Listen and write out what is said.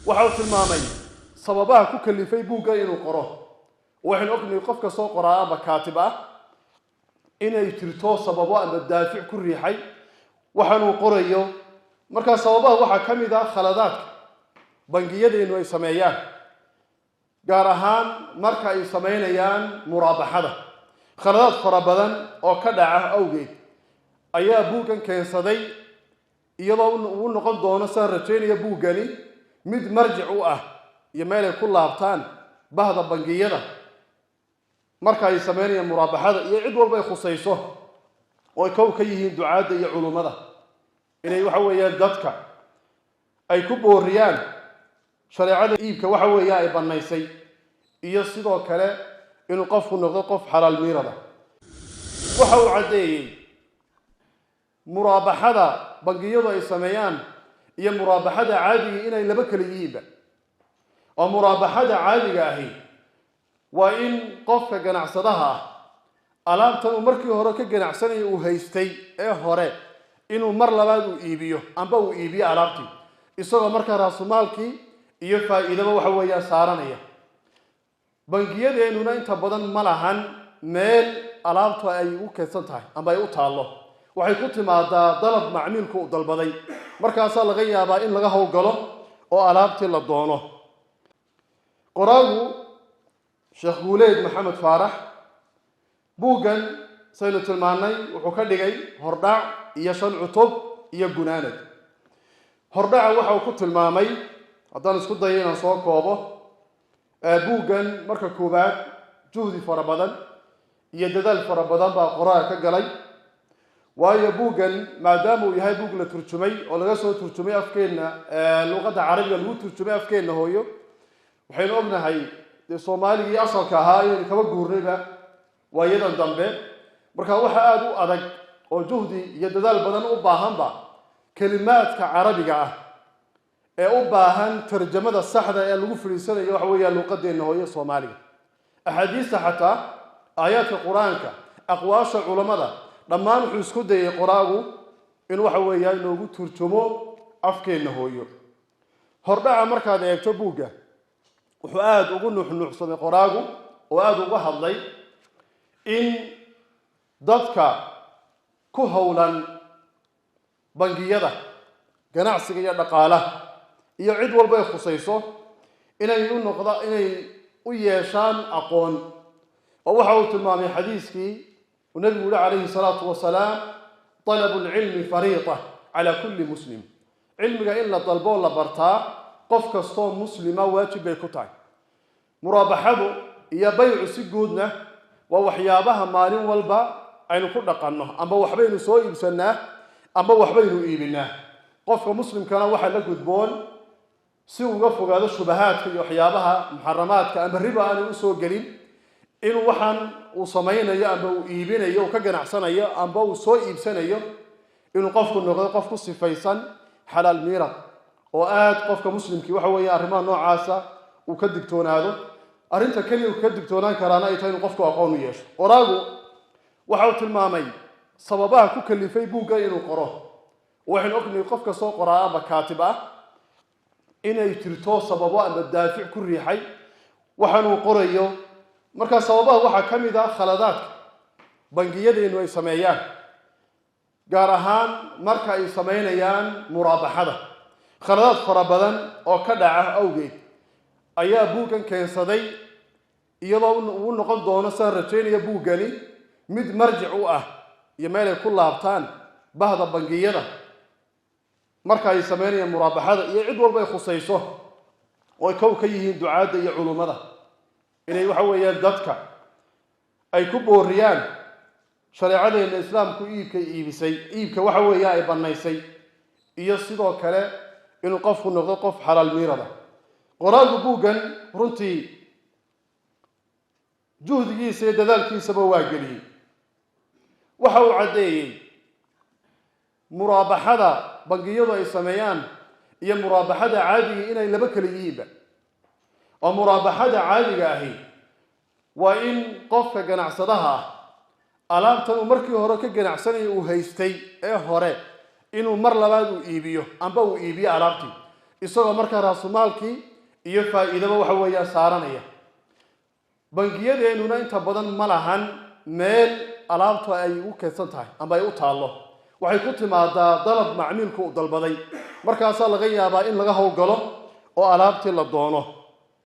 waxaa tilmaamay sababaha ku kalifay buugga inuu qoro waxaan ognahay qofka soo qoraa ama kaatib ah inay jirto sababo ama daafic ku riixay waxaanu qorayo marka sababaha waxa kamid ah khaladaadka bangiyadeenu ay sameeyaan gaar ahaan marka ay sameynayaan muraabaxada khaladaad fara badan oo ka dhaca awgeed ayaa buuggan keensaday iyadoo uu noqon doono saan rajaynaya buuggani mid marjic u ah iyo meel ay ku laabtaan bahda bangiyada marka ay sameynayaan muraabaxada iyo cid walba ay khusayso oo ay ka yihiin ducaada iyo culimada inay waxa weeyaan dadka ay ku booriyaan shareecada iibka waxa weeyaan ay banaysay iyo sidoo kale inuu qofku noqdo qof xalaal miirada waxa uu cadeeyay muraabaxada bangiyadu ay sameeyaan iyo muraabaxada caadiga inay laba kala yihiin oo muraabaxada caadiga ahi waa in qofka ganacsadaha alaabtan uu markii hore ka ganacsanay uu haystay ee hore inuu mar labaad uu iibiyo amba uu iibiyo alaabtii isagoo markaa raasumaalkii iyo faa'iidaba waxa weeyaan saaranaya bangiyadeenuna inta badan ma lahan meel alaabtu ay u keedsan tahay amba ay u taallo waxay ku timaadaa dalab macmiilku u dalbaday markaasaa laga yaabaa in laga howlgalo oo alaabtii la doono qoraagu sheekh guuleed maxamed faarax buuggan saynu tilmaanay wuxuu ka dhigay hordhac iyo 5 cutub iyo gunaanad hordhaca waxa uu ku tilmaamay haddaan isku dayo inaan soo koobo buuggan marka koobaad juhdi fara badan iyo dadaal fara badan baa qoraaga ka galay waayo buuggan maadaama uu yahay buug la turjumay oo laga soo turjumay afkeena luqadda carabiga lagu turjumay afkeena hooyo waxaynu ognahay Soomaaliga iyo asalka ahaa inay kaba guurnayba waayadan dambe marka waxa aad u adag oo juhdi iyo dadaal badan u baahanba kalimaadka carabiga ah ee u baahan tarjumada saxda ee lagu fariisanayo waxa weeyaan luqadeena hooyo Soomaaliga ahadiista xataa aayaadka quraanka aqwaasha culimada dhammaan wuxuu isku dayay qoraagu in waxa weeyaan inuu turjumo afkeena hooyo hordhaca markaad eegto buugga wuxuu aad ugu nuuxnuuxsaday qoraagu oo aad uga hadlay in dadka ku howlan bangiyada ganacsiga iyo dhaqaalaha iyo cid walba ay khusayso inay u yeeshaan aqoon oo waxa uu tilmaamay xadiiskii ونبي عليه الصلاة والسلام طلب العلم فريضة على كل مسلم علمك إلا طلبه ولا برتا قف كستون مسلمة واجب بيكوتاي مرابحته هي بيع سجودنا ووحيابها مالين والبا عين كل قنه أما وحبين سوء بسناه أما وحبين إيبناه قف مسلم كان واحد لقد بول سوء قف هذا الشبهات في وحيابها محرمات كأن الربا أنا أسوء قليل inuu waxaan uu sameeynayo amba uu iibinayo ka ganacsanayo amba uu soo iibsanayo inuu qofku noqdo qof ku sifaysan xalaal miirad oo aad qofka muslimkii waxa weeye arrimaha noocaasa uu ka digtoonaado arinta kaliya uu ka digtoonaan karaana ay tahay inuu qofku aqoon u yeesho qoraagu waxa uu tilmaamay sababaha ku kalifay buugga inuu qoro waxaan ognahay qofka soo qoraa ama kaatib ah inay jirto sababo ama daafic ku riixay waxaanu qorayo marka sababaha waxa kamid ah khaladaadka bangiyadeenu ay sameeyaan gaar ahaan marka ay sameynayaan muraabaxada khaladaad fara badan oo ka dhaca awgeed ayaa buuggan keensaday iyadoo uu noqon doono saan rajaynaya buuggani mid marjic u ah iyo meel ay ku laabtaan bahda bangiyada marka ay sameynayaan muraabaxada iyo cid walba ay khusayso oo ay ka yihiin ducaada iyo culimada inay waxa weeyaan dadka ay ku booriyaan shareecadeena islaamku iibka waxa weeyaan ay banaysay iyo sidoo kale inuu qofku noqdo qof xalaal miirada qoraagu buuggan runtii juhdigiisa iyo dadaalkiisaba waa geliyay waxa uu cadeeyay muraabaxada bangiyadu ay sameeyaan iyo muraabaxada caadiga inay laba kala yihiin oo muraabaxada caadiga ahi waa in qofka ganacsadaha alaabtan uu markii hore ka ganacsanay uu haystay ee hore inuu mar labaad uu iibiyo amba uu iibiyo alaabtii isagoo markaa raasumaalkii iyo faa'iidaba waxa weeyaan saaranaya. bangiyadeenuna inta badan ma lahan meel alaabtu ay u keedsan tahay ama ay u taallo. waxay ku timaadaa dalab macmiilku u dalbaday, markaasaa laga yaabaa in laga howlgalo oo alaabtii la doono.